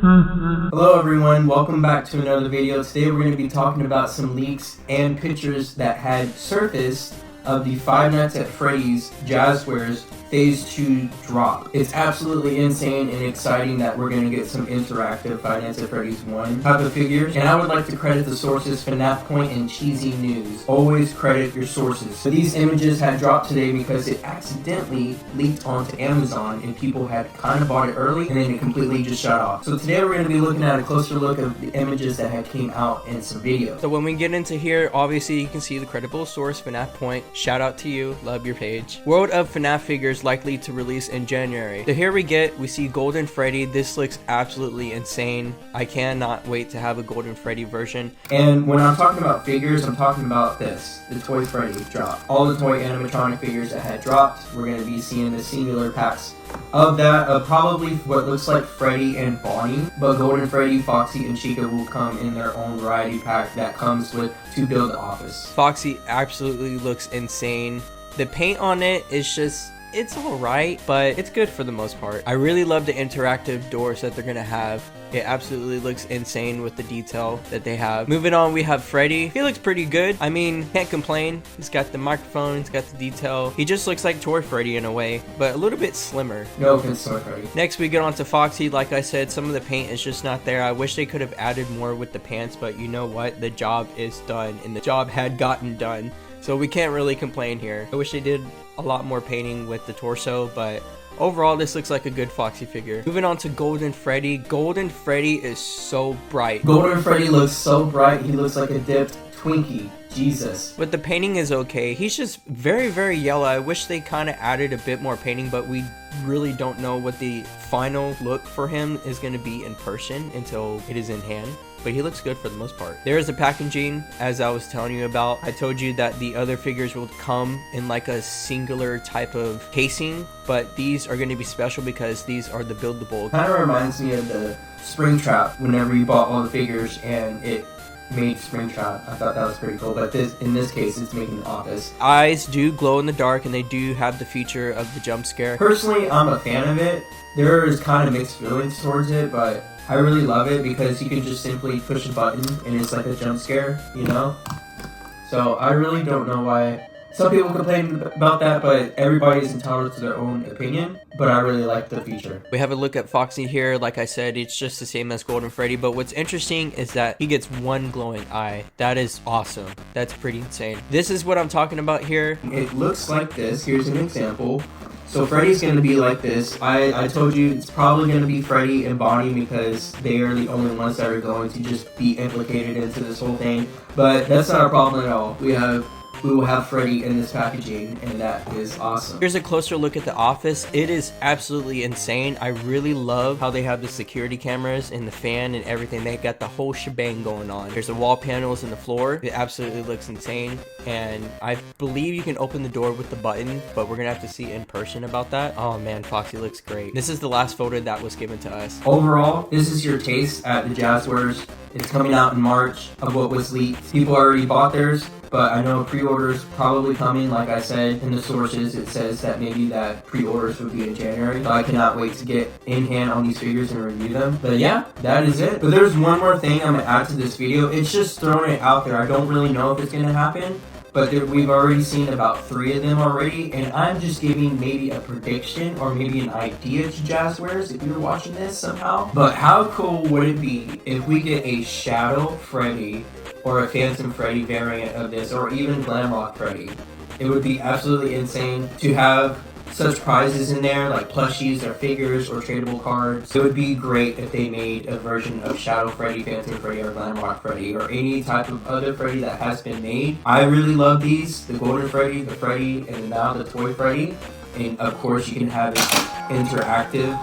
Hello everyone, welcome back to another video. Today we're going to be talking about some leaks and pictures that had surfaced of the Five Nights at Freddy's Jazwares Phase 2 drop. It's absolutely insane and exciting that we're going to get some interactive Five Nights at Freddy's 1 type of figures. And I would like to credit the sources FNAF Point and Cheesy News. Always credit your sources. So these images had dropped today because it accidentally leaked onto Amazon and people had kind of bought it early and then it completely just shut off. So today we're going to be looking at a closer look of the images that had came out in some videos. So when we get into here, obviously you can see the credible source, FNAF Point. Shout out to you, love your page. World of FNAF Figures likely to release in January. So here we see Golden Freddy. This looks absolutely insane. I cannot wait to have a Golden Freddy version. And when I'm talking about figures, I'm talking about this, the Toy Freddy drop. All the toy animatronic figures that had dropped, we're going to be seeing the singular packs of that, of probably what looks like Freddy and Bonnie, but Golden Freddy, Foxy, and Chica will come in their own variety pack that comes with to build the office. Foxy absolutely looks insane. The paint on it is just, it's alright, but it's good for the most part. I really love the interactive doors that they're gonna have. It absolutely looks insane with the detail that they have. Moving on, we have Freddy. He looks pretty good. I mean, can't complain. He's got the microphone, he's got the detail. He just looks like Toy Freddy in a way, but a little bit slimmer. No offense, Toy Freddy. Next, we get on to Foxy. Like I said, some of the paint is just not there. I wish they could have added more with the pants, but you know what? The job is done, and the job had gotten done. So we can't really complain here. I wish they did a lot more painting with the torso, but overall, this looks like a good Foxy figure. Moving on to Golden Freddy. Golden Freddy is so bright. Golden Freddy looks so bright, he looks like a dipped Twinkie. Jesus. But the painting is okay. He's just very, very yellow. I wish they kind of added a bit more painting, but we really don't know what the final look for him is going to be in person until it is in hand. But he looks good for the most part. There is the packaging, as I was telling you about. I told you that the other figures will come in like a singular type of casing, but these are going to be special because these are the buildable. Kind of reminds me of the Springtrap whenever you bought all the figures and it made Springtrap. I thought that was pretty cool, but in this case, it's making the office. Eyes do glow in the dark, and they do have the feature of the jump scare. Personally, I'm a fan of it. There is kind of mixed feelings towards it, but I really love it because you can just simply push a button and it's like a jump scare, you know? So I really don't know why some people complain about that, but everybody is entitled to their own opinion. But I really like the feature. We have a look at Foxy here. Like I said, it's just the same as Golden Freddy, but what's interesting is that he gets one glowing eye. That is awesome. That's pretty insane. This is what I'm talking about here. It looks like this. Here's an example. So Freddy's going to be like this. I told you it's probably going to be Freddy and Bonnie because they are the only ones that are going to just be implicated into this whole thing. But that's not a problem at all. We will have Freddy in this packaging, and that is awesome. Here's a closer look at the office. It is absolutely insane. I really love how they have the security cameras and the fan and everything. They got the whole shebang going on. There's the wall panels in the floor. It absolutely looks insane, and I believe you can open the door with the button, but we're gonna have to see in person about that. Oh man, Foxy looks great. This is the last photo that was given to us. Overall, this is your taste at the Jazwares. It's coming out in March of what was leaked. People already bought theirs, but I know pre-orders probably coming. Like I said in the sources, it says that maybe that pre-orders would be in January. So I cannot wait to get in hand on these figures and review them. But yeah, that is it. But there's one more thing I'm gonna add to this video. It's just throwing it out there. I don't really know if it's gonna happen, but we've already seen about 3 of them already, and I'm just giving maybe a prediction or maybe an idea to Jazwares if you're watching this somehow. But how cool would it be if we get a Shadow Freddy or a Phantom Freddy variant of this, or even Glamrock Freddy? It would be absolutely insane to have such prizes in there, like plushies or figures or tradable cards. It would be great if they made a version of Shadow Freddy, Phantom Freddy, or Glamrock Freddy, or any type of other Freddy that has been made. I really love these, the Golden Freddy, the Freddy, and now the Toy Freddy. And of course you can have interactive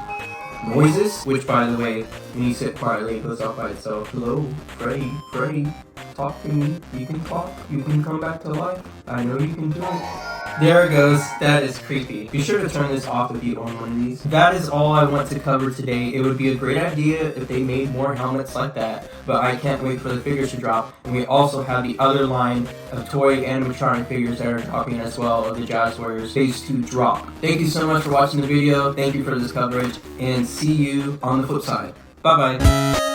noises, which by the way, when you sit quietly, it goes off by itself. Hello, Freddy, Freddy, talk to me. You can talk, you can come back to life. I know you can do it. There it goes. That is creepy. Be sure to turn this off if you own one of these. That is all I want to cover today. It would be a great idea if they made more helmets like that, but I can't wait for the figures to drop. And we also have the other line of toy animatronic figures that are dropping as well of the Jazwares Phase 2 drop. Thank you so much for watching the video. Thank you for this coverage, and see you on the flip side. Bye bye.